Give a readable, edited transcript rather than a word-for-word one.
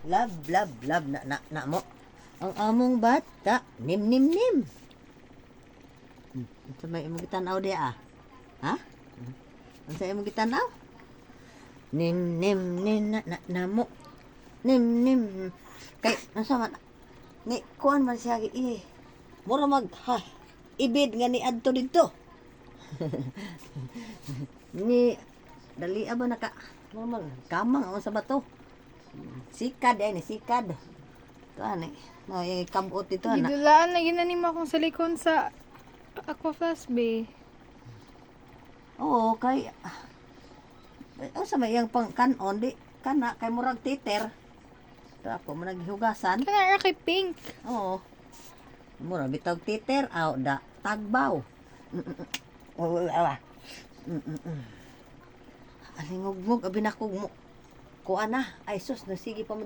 love na mo. Ang among bata, nim. Sa may imong gitanaw di ah. Ha? Ang sa imong gitanaw? Nim na mo. Nim. Kay nasa man ni kuan man siya mura mag ha ibid nga ni adto didto. Ni dali aba naka normal kamang ang sa bato. Sikad ay ni sikad. Tuan no yung kabot dito na. Gidulaan na ginanima akong salikon sa Aquafast Bay. Oo kay sa may yang pang kanon di kana kay murag titer. Ito ako mo naghihugasan. Kana ra kay pink. Oo. Mura bitaw titer aw da tagbaw. Oo awa. Alingog-ngog abi na kog mo. Kuan na ay sus nasigi pa mo